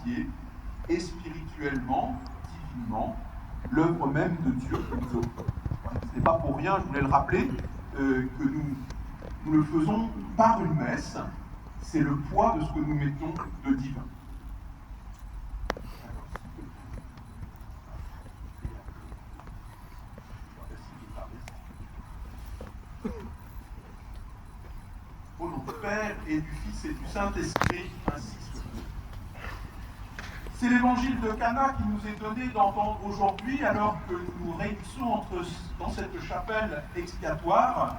entier et spirituellement, divinement, l'œuvre même de Dieu que nous offrons. Ce n'est pas pour rien, je voulais le rappeler, que nous le faisons par une messe. C'est le poids de ce que nous mettons de divin. Au nom du Père et du Fils et du Saint-Esprit, ainsi soit. C'est l'évangile de Cana qui nous est donné d'entendre aujourd'hui, alors que nous nous réunissons dans cette chapelle expiatoire.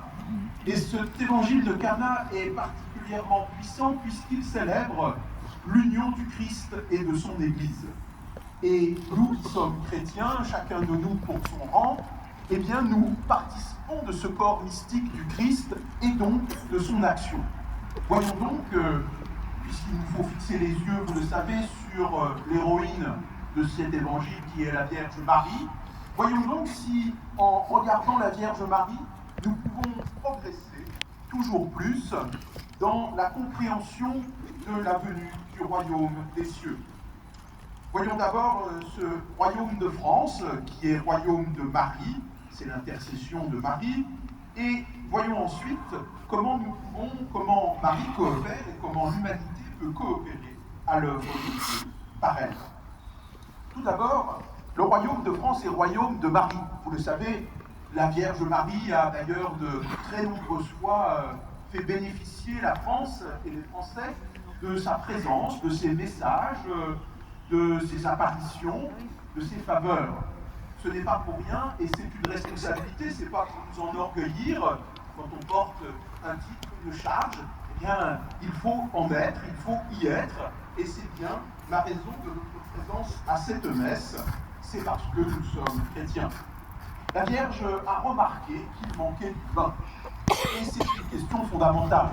Et cet évangile de Cana est particulièrement puissant puisqu'il célèbre l'union du Christ et de son Église. Et nous qui sommes chrétiens, chacun de nous pour son rang, eh bien nous participons de ce corps mystique du Christ et donc de son action. Voyons donc, puisqu'il nous faut fixer les yeux, vous le savez, sur l'héroïne de cet évangile qui est la Vierge Marie, voyons donc si, en regardant la Vierge Marie, nous pouvons progresser toujours plus dans la compréhension de la venue du royaume des cieux. Voyons d'abord ce royaume de France, qui est royaume de Marie, c'est l'intercession de Marie, et voyons ensuite comment Marie coopère et comment l'humanité peut coopérer à l'œuvre de Dieu par elle. Tout d'abord, le royaume de France est le royaume de Marie. Vous le savez, la Vierge Marie a d'ailleurs de très nombreuses fois fait bénéficier la France et les Français de sa présence, de ses messages, de ses apparitions, de ses faveurs. Ce n'est pas pour rien et c'est une responsabilité, c'est pas pour nous enorgueillir quand on porte un titre, une charge, eh bien il faut en être, il faut y être, et c'est bien la raison de notre présence à cette messe, c'est parce que nous sommes chrétiens. La Vierge a remarqué qu'il manquait du vin, et c'est une question fondamentale.